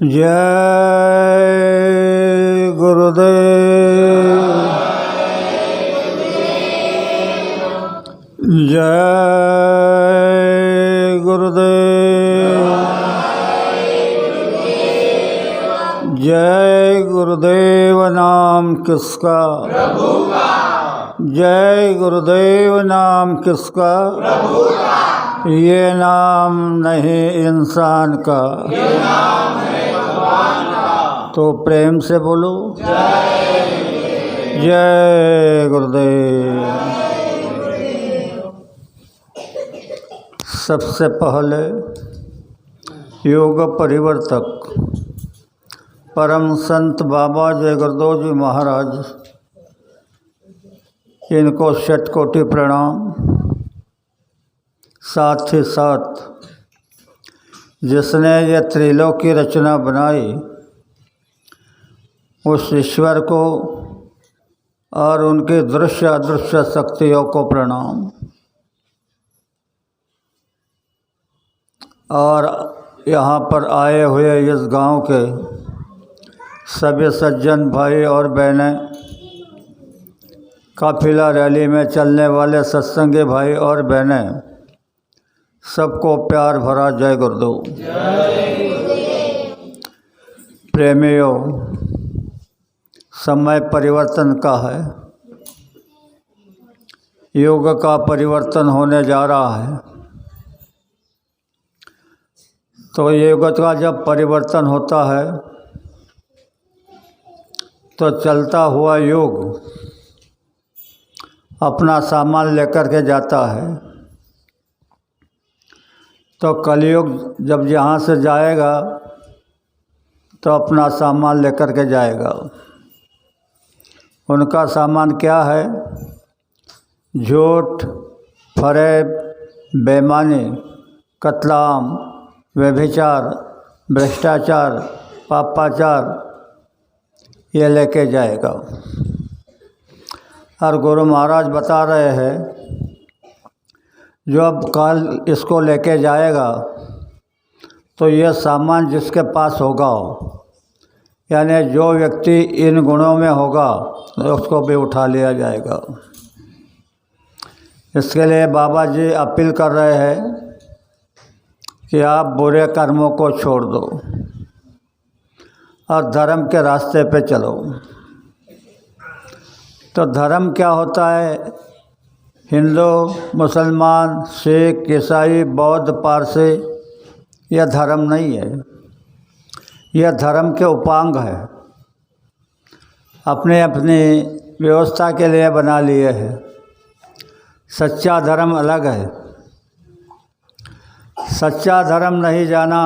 जय गुरुदेव, जय गुरुदेव, जय गुरुदेव नाम किसका? प्रभु का। जय गुरुदेव नाम किसका? प्रभु का। ये नाम नहीं इंसान का, ये नाम है भगवान का। तो प्रेम से बोलो जय गुरुदेव। सबसे पहले योग परिवर्तक परम संत बाबा जय गुरुदेव जी महाराज, इनको शतकोटि प्रणाम। साथ ही साथ जिसने ये त्रिलोक की रचना बनाई उस ईश्वर को और उनकी दृश्य अदृश्य शक्तियों को प्रणाम। और यहाँ पर आए हुए इस गांव के सभी सज्जन भाई और बहनें, काफिला रैली में चलने वाले सत्संगी भाई और बहनें, सबको प्यार भरा जय गुरुदेव। प्रेमियों, समय परिवर्तन का है, युग का परिवर्तन होने जा रहा है। तो युग का जब परिवर्तन होता है तो चलता हुआ युग अपना सामान लेकर के जाता है। तो कलयुग जब यहाँ से जाएगा तो अपना सामान लेकर के जाएगा। उनका सामान क्या है? झूठ, फरेब, बेईमानी, कत्लेआम, व्यभिचार, भ्रष्टाचार, पापाचार, ये लेके जाएगा। और गुरु महाराज बता रहे हैं जो अब कल इसको लेके जाएगा तो यह सामान जिसके पास होगा, यानी जो व्यक्ति इन गुणों में होगा उसको भी उठा लिया जाएगा। इसके लिए बाबा जी अपील कर रहे हैं कि आप बुरे कर्मों को छोड़ दो और धर्म के रास्ते पे चलो। तो धर्म क्या होता है? हिंदू, मुसलमान, सिख, ईसाई, बौद्ध, पारसी, यह धर्म नहीं है, यह धर्म के उपांग है, अपने अपनी व्यवस्था के लिए बना लिए हैं। सच्चा धर्म अलग है। सच्चा धर्म नहीं जाना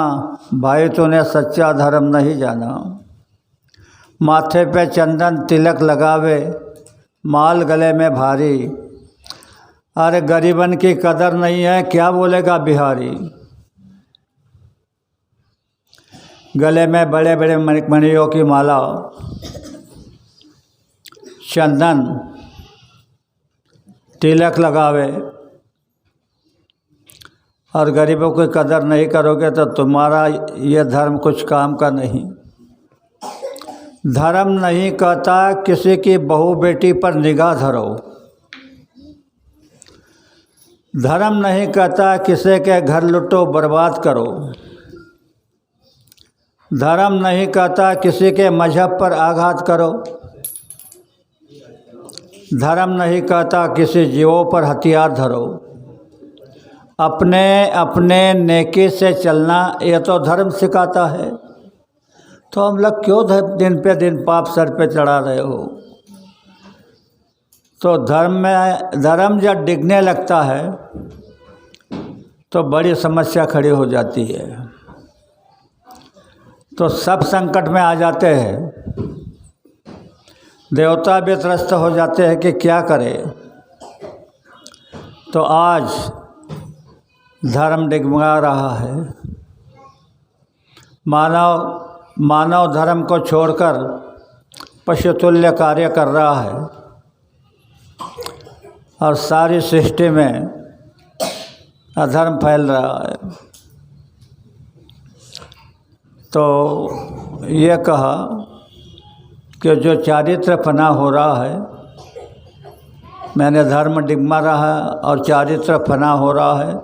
भाई, तूने सच्चा धर्म नहीं जाना। माथे पे चंदन तिलक लगावे, माल गले में भारी, अरे गरीबन की कदर नहीं है, क्या बोलेगा बिहारी। गले में बड़े बड़े मणियों की माला, चंदन तिलक लगावे और गरीबों की कदर नहीं करोगे तो तुम्हारा यह धर्म कुछ काम का नहीं। धर्म नहीं कहता किसी की बहू बेटी पर निगाह धरो। धर्म नहीं कहता किसी के घर लुटो बर्बाद करो। धर्म नहीं कहता किसी के मजहब पर आघात करो। धर्म नहीं कहता किसी जीवों पर हथियार धरो। अपने अपने नेकी से चलना यह तो धर्म सिखाता है। तो हम लोग क्यों दिन पे दिन पाप सर पे चढ़ा रहे हो? तो धर्म जब डिगने लगता है तो बड़ी समस्या खड़ी हो जाती है। तो सब संकट में आ जाते हैं, देवता भी त्रस्त हो जाते हैं कि क्या करें। तो आज धर्म डिगमगा रहा है। मानव धर्म को छोड़कर पशुतुल्य कार्य कर रहा है और सारी सृष्टि में अधर्म फैल रहा है। तो ये कहा कि जो चारित्र फना हो रहा है, मैंने धर्म डिगमा रहा है और चारित्र फना हो रहा है,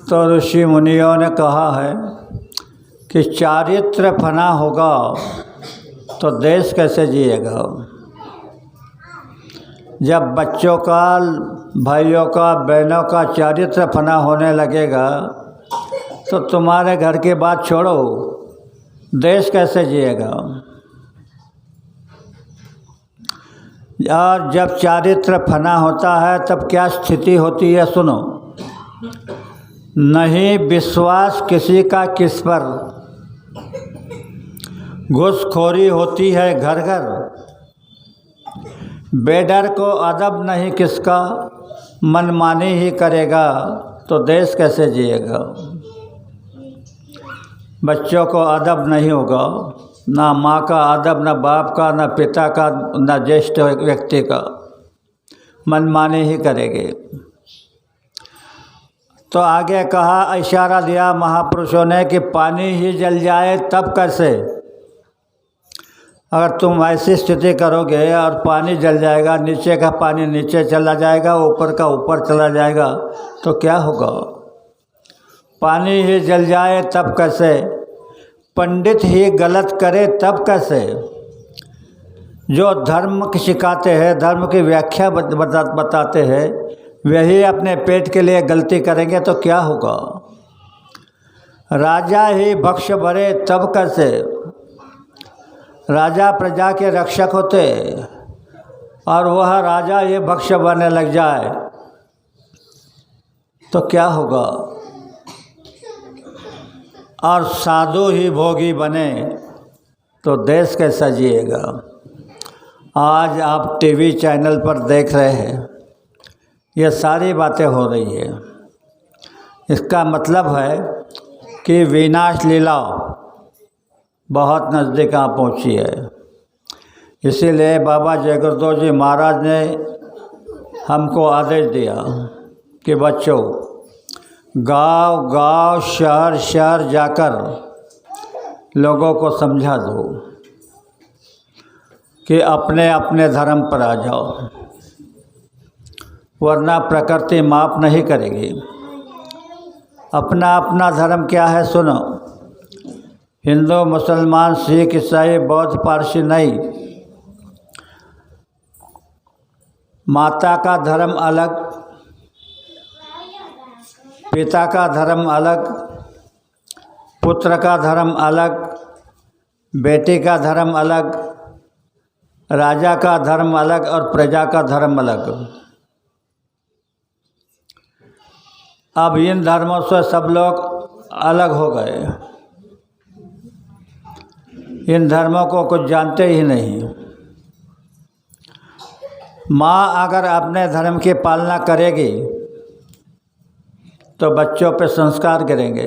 तो ऋषि मुनियों ने कहा है कि चारित्र फना होगा तो देश कैसे जिएगा? जब बच्चों का, भाइयों का, बहनों का चारित्र फना होने लगेगा तो तुम्हारे घर की बात छोड़ो, देश कैसे जिएगा? और जब चारित्र फना होता है तब क्या स्थिति होती है सुनो। नहीं विश्वास किसी का किस पर, घूसखोरी होती है घर घर, बेडर को अदब नहीं किसका, मनमानी ही करेगा तो देश कैसे जिएगा? बच्चों को अदब नहीं होगा, ना माँ का अदब, ना बाप का, ना पिता का, ना ज्येष्ठ व्यक्ति का, मनमानी ही करेंगे। तो आगे कहा, इशारा दिया महापुरुषों ने कि पानी ही जल जाए तब कैसे? अगर तुम ऐसी स्थिति करोगे और पानी जल जाएगा, नीचे का पानी नीचे चला जाएगा, ऊपर का ऊपर चला जाएगा, तो क्या होगा? पानी ही जल जाए तब कैसे? पंडित ही गलत करे तब कैसे? जो धर्म सिखाते हैं, धर्म की व्याख्या बताते हैं, वही अपने पेट के लिए गलती करेंगे तो क्या होगा? राजा ही भक्ष भरे तब कैसे? राजा प्रजा के रक्षक होते और वह राजा ये भक्ष बनने लग जाए तो क्या होगा? और साधु ही भोगी बने तो देश कैसा जिएगा? आज आप टीवी चैनल पर देख रहे हैं, ये सारी बातें हो रही है। इसका मतलब है कि विनाश लीला बहुत नज़दीक आ पहुँची है। इसीलिए बाबा जय गुरुदेव जी महाराज ने हमको आदेश दिया कि बच्चों, गांव गांव, शहर शहर जाकर लोगों को समझा दो कि अपने अपने धर्म पर आ जाओ, वरना प्रकृति माफ़ नहीं करेगी। अपना अपना धर्म क्या है सुनो। हिंदू, मुसलमान, सिख, ईसाई, बौद्ध, पारसी नहीं। माता का धर्म अलग, पिता का धर्म अलग, पुत्र का धर्म अलग, बेटी का धर्म अलग, राजा का धर्म अलग और प्रजा का धर्म अलग। अब इन धर्मों से सब लोग अलग हो गए, इन धर्मों को कुछ जानते ही नहीं। माँ अगर अपने धर्म की पालना करेगी तो बच्चों पे संस्कार करेंगे,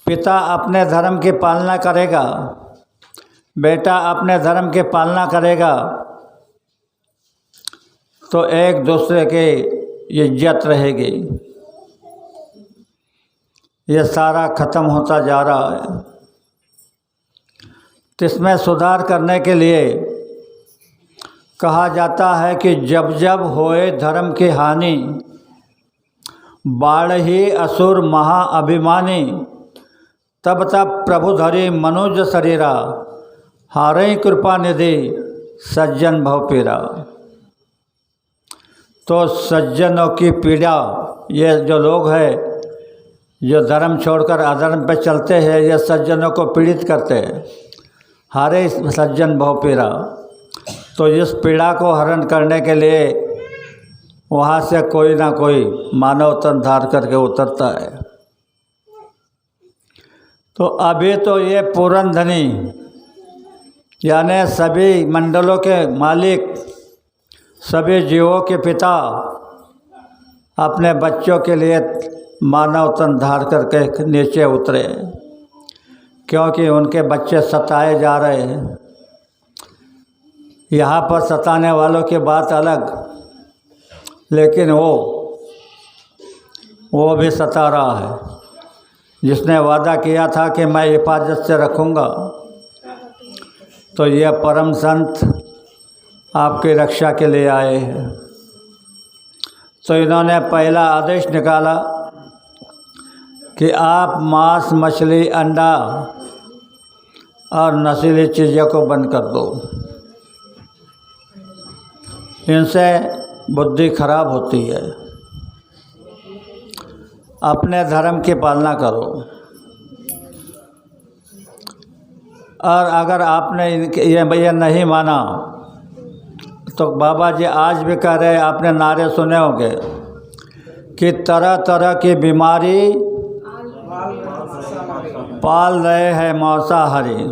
पिता अपने धर्म की पालना करेगा, बेटा अपने धर्म की पालना करेगा, तो एक दूसरे की इज्जत रहेगी। ये सारा ख़त्म होता जा रहा है। तो इसमें सुधार करने के लिए कहा जाता है कि जब जब होए धर्म की हानि, बाढ़ ही असुर महाअभिमानी, तब तब प्रभु धरी मनुज शरीरा, हारे कृपा निधि सज्जन भव पीरा। तो सज्जनों की पीड़ा, ये जो लोग हैं जो धर्म छोड़कर अधर्म पे चलते हैं, ये सज्जनों को पीड़ित करते हैं। हारे सज्जन बहु पीड़ा। तो इस पीड़ा को हरण करने के लिए वहाँ से कोई ना कोई मानव तन धार करके उतरता है। तो अभी तो ये पूर्ण धनी यानी सभी मंडलों के मालिक, सभी जीवों के पिता अपने बच्चों के लिए मानव तन धार करके नीचे उतरे, क्योंकि उनके बच्चे सताए जा रहे हैं। यहाँ पर सताने वालों की बात अलग, लेकिन वो भी सता रहा है। जिसने वादा किया था कि मैं हिफाजत से रखूँगा, तो ये परम संत आपकी रक्षा के लिए आए हैं। तो इन्होंने पहला आदेश निकाला कि आप मांस, मछली, अंडा और नशीली चीज़ों को बंद कर दो। इनसे बुद्धि खराब होती है। अपने धर्म की पालना करो। और अगर आपने ये नहीं माना, तो बाबा जी आज भी कह रहे, आपने नारे सुने होंगे कि तरह तरह की बीमारी पाल रहे हैं मांसाहारी।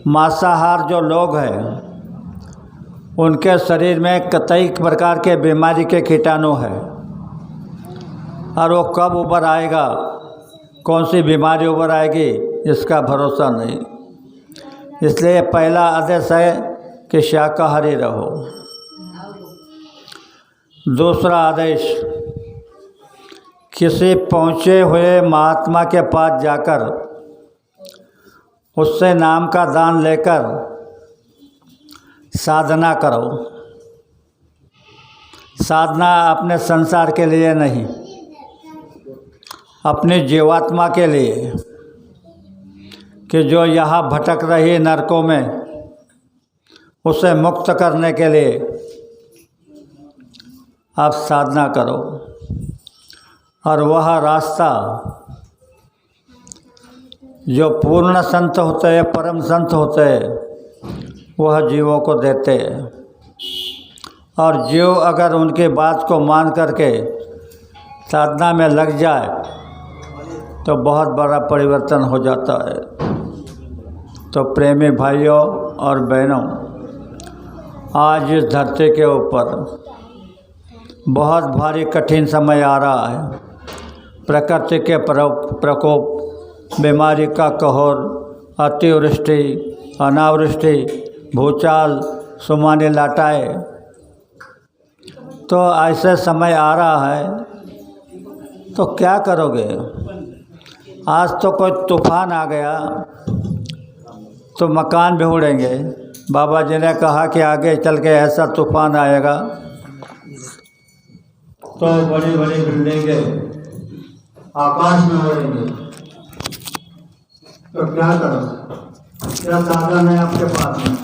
मांसाहार जो लोग हैं, उनके शरीर में कई प्रकार के बीमारी के कीटाणु हैं, और वो कब उभर आएगा, कौन सी बीमारी उभर आएगी, इसका भरोसा नहीं। इसलिए पहला आदेश है कि शाकाहारी रहो। दूसरा आदेश, किसी पहुँचे हुए महात्मा के पास जाकर उससे नाम का दान लेकर साधना करो। साधना अपने संसार के लिए नहीं, अपनी जीवात्मा के लिए, कि जो यहाँ भटक रही नरकों में, उसे मुक्त करने के लिए आप साधना करो। और वह रास्ता जो पूर्ण संत होते हैं, परम संत होते हैं, वह जीवों को देते हैं। और जीव अगर उनकी बात को मान करके साधना में लग जाए, तो बहुत बड़ा परिवर्तन हो जाता है। तो प्रेमी भाइयों और बहनों, आज इस धरती के ऊपर बहुत भारी कठिन समय आ रहा है। प्रकृति के प्रकोप, बीमारी का कहर, अतिवृष्टि, अनावृष्टि, भूचाल, सुमानी लाटाए। तो ऐसे समय आ रहा है, तो क्या करोगे? आज तो कोई तूफान आ गया तो मकान भी उड़ेंगे। बाबा जी ने कहा कि आगे चल के ऐसा तूफान आएगा तो बड़ी बड़ी बिल्डिंगें आकाश में उड़ेंगे। तो क्या करो? क्या साधन है आपके पास में?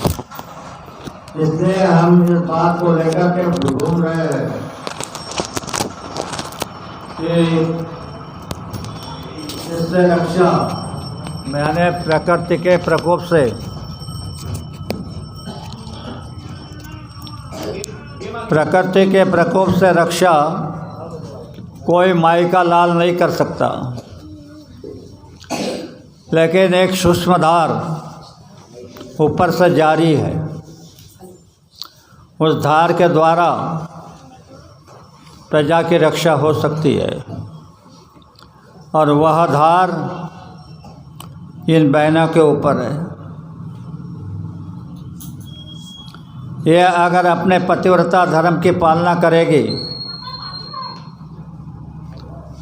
इसलिए हम इस बात को लेकर के घूम रहे हैं कि इससे रक्षा, मैंने प्रकृति के प्रकोप से, प्रकृति के प्रकोप से रक्षा कोई माई का लाल नहीं कर सकता, लेकिन एक सूक्ष्म धार ऊपर से जारी है। उस धार के द्वारा प्रजा की रक्षा हो सकती है। और वह धार इन बहनों के ऊपर है। यह अगर अपने पतिव्रता धर्म की पालना करेगी,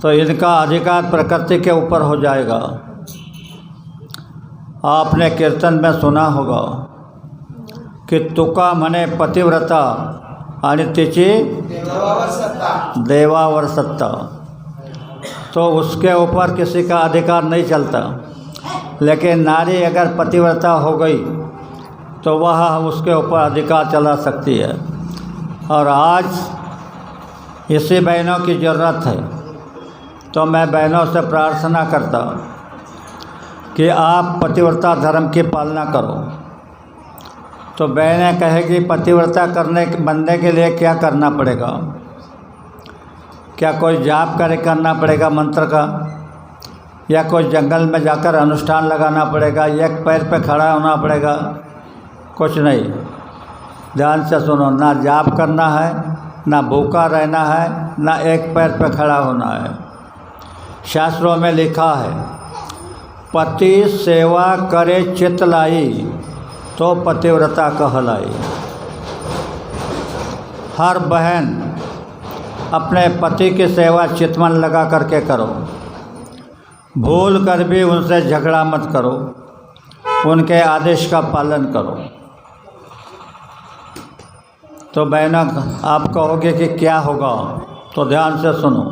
तो इनका अधिकार प्रकृति के ऊपर हो जाएगा। आपने कीर्तन में सुना होगा कि तुका मने पतिव्रता आणि तिची देवावर सत्ता। तो उसके ऊपर किसी का अधिकार नहीं चलता, लेकिन नारी अगर पतिव्रता हो गई तो वह उसके ऊपर अधिकार चला सकती है। और आज इसी बहनों की ज़रूरत है। तो मैं बहनों से प्रार्थना करता कि आप पतिव्रता धर्म की पालना करो। तो बहनें कहेगी पतिव्रता बनने के लिए क्या करना पड़ेगा? क्या कोई जाप करना पड़ेगा मंत्र का, या कोई जंगल में जाकर अनुष्ठान लगाना पड़ेगा, एक पैर पे खड़ा होना पड़ेगा? कुछ नहीं। ध्यान से सुनो, ना जाप करना है, ना भूखा रहना है, ना एक पैर पे खड़ा होना है। शास्त्रों में लिखा है, पति सेवा करे चित लाई तो पतिव्रता कहलाई। हर बहन अपने पति की सेवा चितमन लगा करके करो। भूल कर भी उनसे झगड़ा मत करो, उनके आदेश का पालन करो। तो बहनों, आप कहोगे कि क्या होगा? तो ध्यान से सुनो।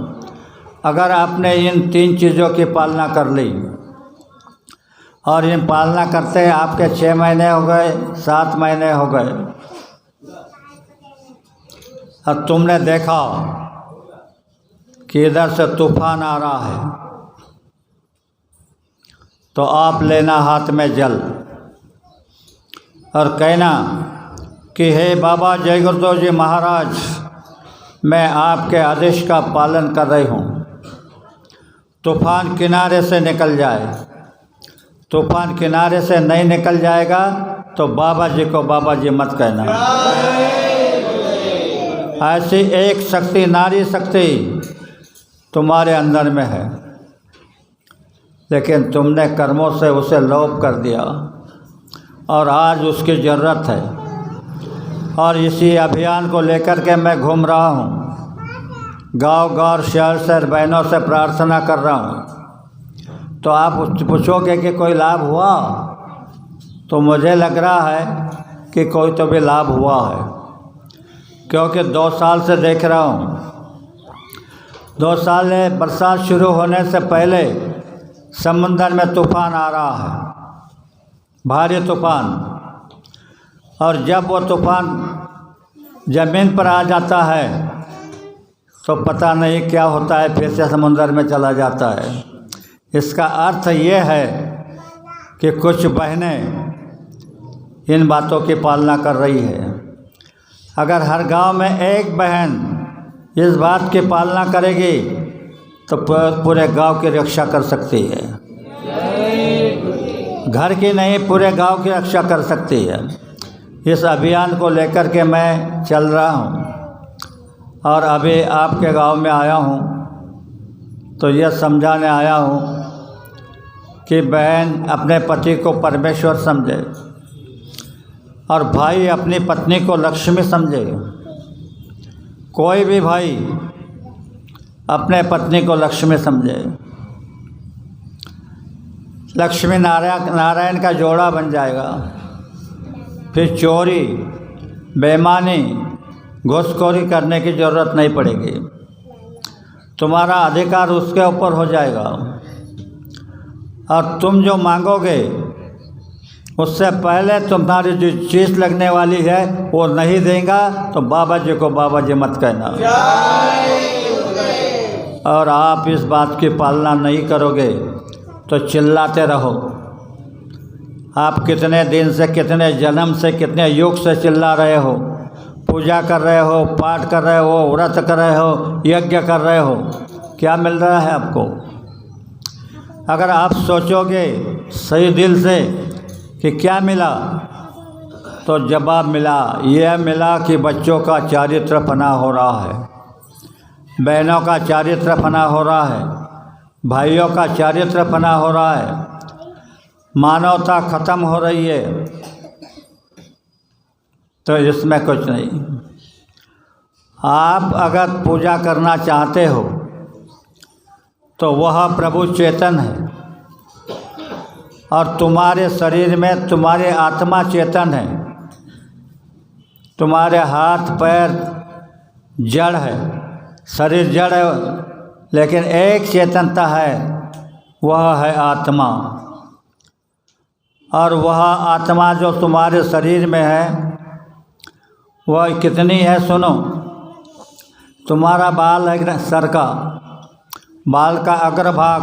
अगर आपने इन 3 चीज़ों की पालना कर ली, और इन पालना करते आपके 6 महीने हो गए, 7 महीने हो गए, और तुमने देखा कि इधर से तूफान आ रहा है, तो आप लेना हाथ में जल और कहना कि हे बाबा जय गुरुदेव जी महाराज, मैं आपके आदेश का पालन कर रही हूँ। तूफान किनारे से निकल जाए। तूफान किनारे से नहीं निकल जाएगा तो बाबा जी को बाबा जी मत कहना। ऐसी एक शक्ति, नारी शक्ति तुम्हारे अंदर में है, लेकिन तुमने कर्मों से उसे लोप कर दिया और आज उसकी ज़रूरत है। और इसी अभियान को लेकर के मैं घूम रहा हूँ, गांव-गांव, शहर बहनों से प्रार्थना कर रहा हूँ। तो आप पूछोगे कि कोई लाभ हुआ? तो मुझे लग रहा है कि कोई तो भी लाभ हुआ है, क्योंकि 2 साल से देख रहा हूँ। 2 साल में बरसात शुरू होने से पहले समुंदर में तूफान आ रहा है, भारी तूफान। और जब वो तूफान ज़मीन पर आ जाता है तो पता नहीं क्या होता है, फिर से समुंदर में चला जाता है। इसका अर्थ ये है कि कुछ बहनें इन बातों की पालना कर रही है। अगर हर गांव में एक बहन इस बात की पालना करेगी तो पूरे गांव की रक्षा कर सकती है। घर की नहीं, पूरे गांव की रक्षा कर सकती है। इस अभियान को लेकर के मैं चल रहा हूं, और अभी आपके गांव में आया हूं तो यह समझाने आया हूं कि बहन अपने पति को परमेश्वर समझे और भाई अपनी पत्नी को लक्ष्मी समझे। कोई भी भाई अपने पत्नी को लक्ष्मी समझे। लक्ष्मी नारायण का जोड़ा बन जाएगा। फिर चोरी, बेईमानी, घूसखोरी करने की ज़रूरत नहीं पड़ेगी। तुम्हारा अधिकार उसके ऊपर हो जाएगा, और तुम जो मांगोगे उससे पहले तुम्हारी जो चीज़ लगने वाली है वो नहीं देगा तो बाबा जी को बाबा जी मत कहना। और आप इस बात की पालना नहीं करोगे तो चिल्लाते रहो। आप कितने दिन से, कितने जन्म से, कितने युग से चिल्ला रहे हो, पूजा कर रहे हो, पाठ कर रहे हो, व्रत कर रहे हो, यज्ञ कर रहे हो, क्या मिल रहा है आपको? अगर आप सोचोगे सही दिल से कि क्या मिला, तो जवाब मिला, यह मिला कि बच्चों का चारित्र फना हो रहा है, बहनों का चारित्र फना हो रहा है, भाइयों का चारित्र फना हो रहा है, मानवता ख़त्म हो रही है। तो इसमें कुछ नहीं। आप अगर पूजा करना चाहते हो तो वह प्रभु चेतन है, और तुम्हारे शरीर में तुम्हारी आत्मा चेतन है। तुम्हारे हाथ पैर जड़ है, शरीर जड़ है, लेकिन एक चेतनता है, वह है आत्मा। और वह आत्मा जो तुम्हारे शरीर में है वह कितनी है? सुनो, तुम्हारा बाल है सर का, बाल का अग्रभाग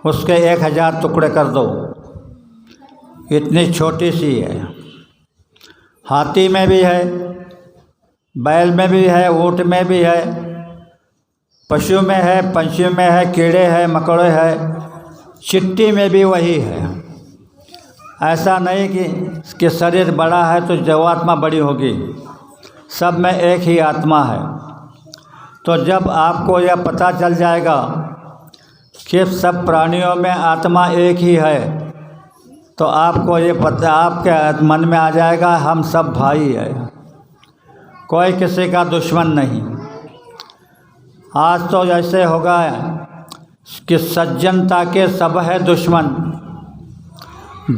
उसके 1000 टुकड़े कर दो, इतनी छोटी सी है। हाथी में भी है, बैल में भी है, ऊँट में भी है, पशु में है, पंछी में है, कीड़े हैं, मकोड़े हैं, चिट्टी में भी वही है। ऐसा नहीं कि शरीर बड़ा है तो जीवात्मा बड़ी होगी, सब में एक ही आत्मा है। तो जब आपको यह पता चल जाएगा कि सब प्राणियों में आत्मा एक ही है, तो आपको ये पता आपके मन में आ जाएगा हम सब भाई है, कोई किसी का दुश्मन नहीं। आज तो ऐसे होगा कि सज्जनता के सब है दुश्मन,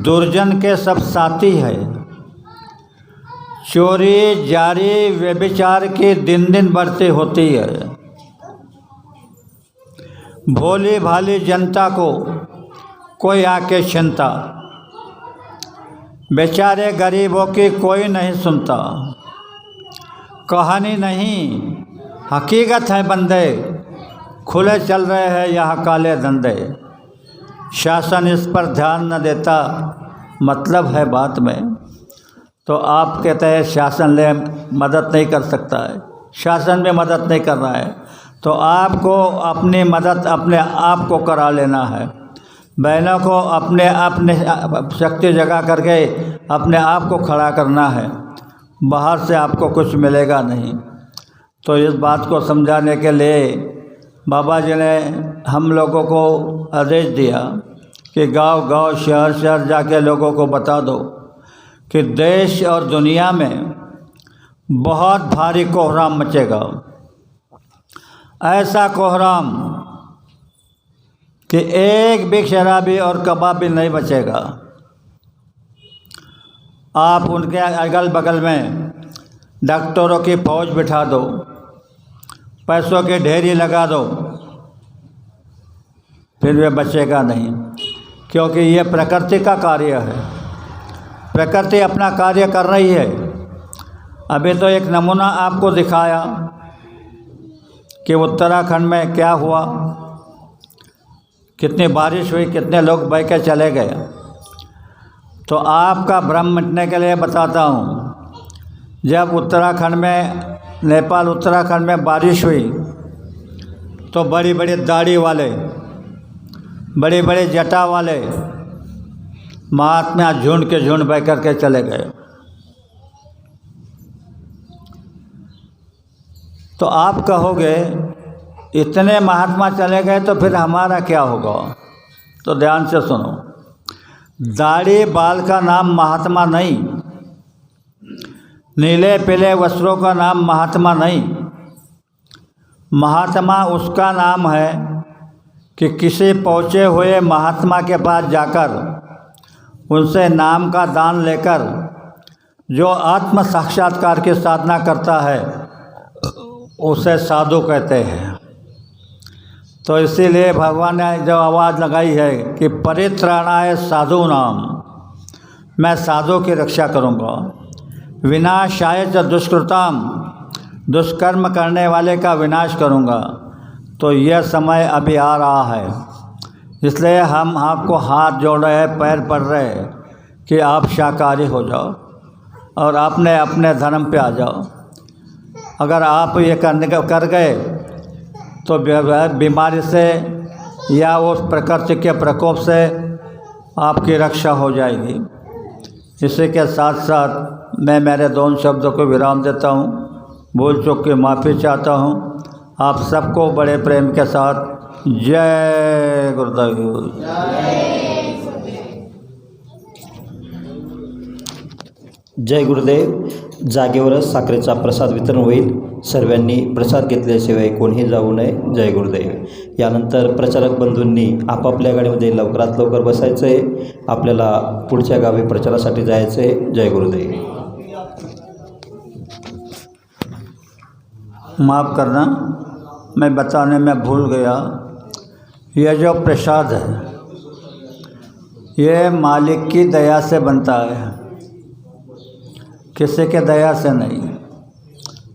दुर्जन के सब साथी है। चोरी जारी व्यभिचार की दिन दिन बढ़ती होती है। भोली भाली जनता को कोई आके छीनता, बेचारे गरीबों की कोई नहीं सुनता। कहानी नहीं, हकीकत है बंदे, खुले चल रहे हैं यहाँ काले धंधे। शासन इस पर ध्यान न देता, मतलब है बात में। तो आप कहते हैं शासन ले मदद नहीं कर सकता है, शासन में मदद नहीं कर रहा है, तो आपको अपनी मदद अपने आप को करा लेना है। बहनों को अपने शक्ति जगा करके अपने आप को खड़ा करना है, बाहर से आपको कुछ मिलेगा नहीं। तो इस बात को समझाने के लिए बाबा जी ने हम लोगों को आदेश दिया कि गांव गांव शहर शहर जाके लोगों को बता दो कि देश और दुनिया में बहुत भारी कोहराम मचेगा। ऐसा कोहराम कि एक भी शराबी और कबाबी नहीं बचेगा। आप उनके अगल बगल में डॉक्टरों की फौज बिठा दो, पैसों की ढेरी लगा दो, फिर वे बचेगा नहीं, क्योंकि ये प्रकृति का कार्य है। प्रकृति अपना कार्य कर रही है। अभी तो एक नमूना आपको दिखाया कि उत्तराखंड में क्या हुआ, कितनी बारिश हुई, कितने लोग बह के चले गए। तो आपका भ्रम मिटने के लिए बताता हूँ, जब उत्तराखंड में नेपाल उत्तराखंड में बारिश हुई तो बड़ी बड़ी दाढ़ी वाले, बड़े बड़े जटा वाले महात्मा झुंड के झुंड बह कर के चले गए। तो आप कहोगे इतने महात्मा चले गए तो फिर हमारा क्या होगा? तो ध्यान से सुनो, दाढ़ी बाल का नाम महात्मा नहीं, नीले पीले वस्त्रों का नाम महात्मा नहीं। महात्मा उसका नाम है कि किसी पहुँचे हुए महात्मा के पास जाकर उनसे नाम का दान लेकर जो आत्म साक्षात्कार की साधना करता है उसे साधु कहते हैं। तो इसीलिए भगवान ने जो आवाज़ लगाई है कि परित्राणाय साधु नाम, मैं साधु की रक्षा करूँगा। विनाशाय च दुष्कृताम, दुष्कर्म करने वाले का विनाश करूँगा। तो यह समय अभी आ रहा है, इसलिए हम आपको हाथ जोड़ रहे हैं, पैर पड़ रहे हैं कि आप शाकाहारी हो जाओ और अपने अपने धर्म पे आ जाओ। अगर आप ये कर गए तो बीमारी से या उस प्रकृति के प्रकोप से आपकी रक्षा हो जाएगी। इसी के साथ साथ मैं मेरे दोनों शब्दों को विराम देता हूँ, भूल चूक की माफ़ी चाहता हूँ। आप सबको बड़े प्रेम के साथ जय गुरुदेव। जय गुरुदेव। जागेवरच साखरेचा प्रसाद वितरण होईल, सर्वांनी प्रसाद घेतल्याशिवाय कोणीही जाऊ नये। जय गुरुदेव। यानंतर प्रचारक बंधूंनी आपापल्या गाडीमध्ये लवकरात लवकर बसायचं आहे, आपल्याला पुढच्या गावी प्रचारासाठी जायचं आहे। जय गुरुदेव। माफ़ करना, मैं बताने में भूल गया, यह जो प्रसाद है ये मालिक की दया से बनता है, किसी के दया से नहीं।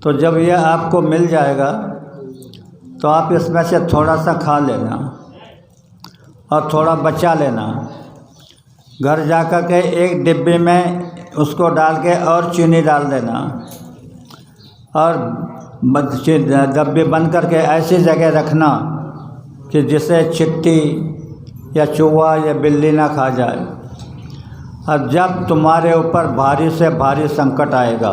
तो जब यह आपको मिल जाएगा तो आप इसमें से थोड़ा सा खा लेना और थोड़ा बचा लेना। घर जा कर के एक डिब्बे में उसको डाल के और चीनी डाल देना और डब्बे बंद करके ऐसी जगह रखना कि जिसे चींटी या चूहा या बिल्ली ना खा जाए। और जब तुम्हारे ऊपर भारी से भारी संकट आएगा,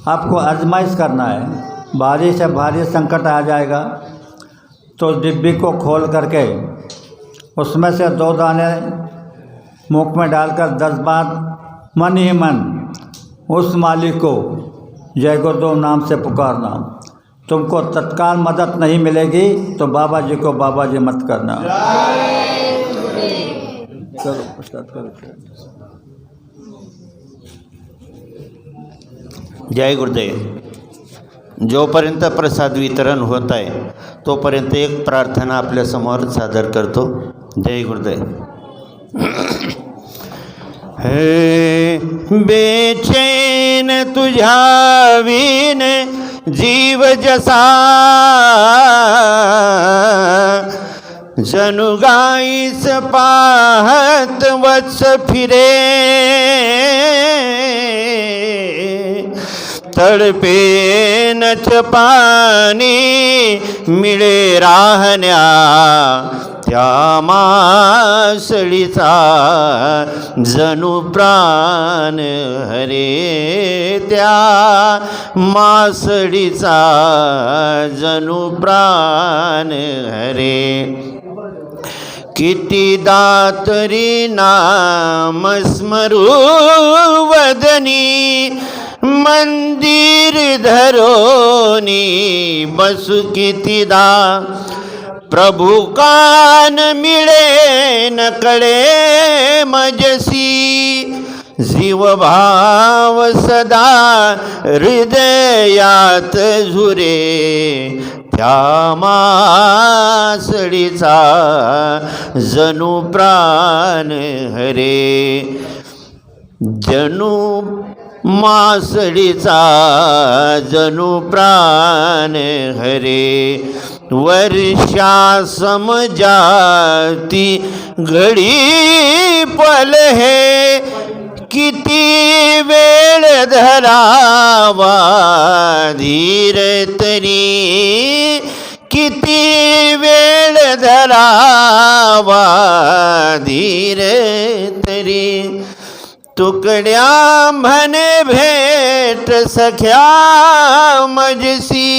आपको आजमाइश करना है, भारी से भारी संकट आ जाएगा तो डिब्बी को खोल करके उसमें से 2 दाने मुख में डालकर 10 बार मन ही मन उस मालिक को जय गुरुदेव नाम से पुकारना। तुमको तत्काल मदद नहीं मिलेगी तो बाबा जी को बाबा जी मत करना। जय गुरुदेव। जोपर्यंत प्रसाद वितरण होत आहे तोपर्यंत एक प्रार्थना आपल्यासमोर सादर करतो। जय गुरुदेव। हे बेचैन तुझ्या विन जीव जसा, जणू गाईस पाहत वत्स फिरे, तडपेनच पाणी मिळे राहण्या, त्या मासळीचा जणू प्राण हरे, त्या मासळीचा जणू प्राण हरे। कितीदा तरी नाम स्मरू वदनी, मंदिर धरोनी बसु कितीदा, प्रभु कान मिळे न कळे मजसी, जीव भाव सदा हृदयात झुरे, त्या मासळीचा जणू प्राण हरे, जणू मासळीचा जणू प्राण हरे। वर्षा समजाती घडी पल हे, किती वेळ धरावा धीर तरी, किती वेळ धरावा धीर तरी। तुकड्या म्हणे भेट सख्या मजसी,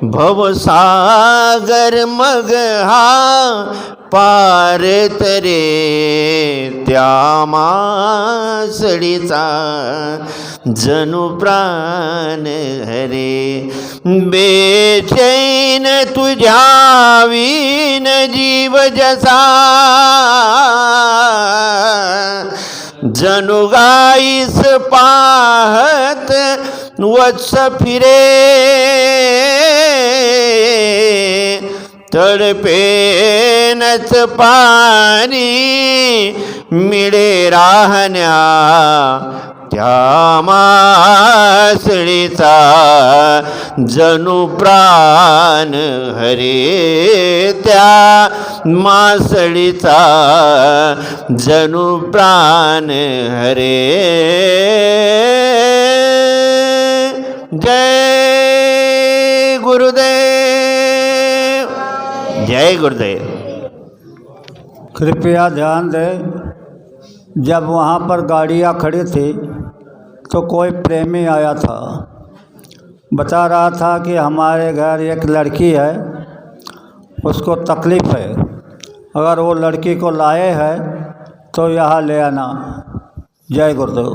भवसागर मग हा पार तरे, त्या मासळीचा जणू प्राण हरे। बेचैन तुझ्या विन जीव जसा, जणू गाईस पाहत वत्स फिरे, तडपेनच पाणी मिळे राहण्या, त्या मासळीचा जणू प्राण हरे, त्या मासळीचा जणू प्राण हरे। जय गुरुदेव। जय गुरुदेव। कृपया ध्यान दें, जब वहाँ पर गाड़ियाँ खड़ी थी तो कोई प्रेमी आया था, बता रहा था कि हमारे घर एक लड़की है, उसको तकलीफ़ है, अगर वो लड़की को लाए है तो यहाँ ले आना। जय गुरुदेव।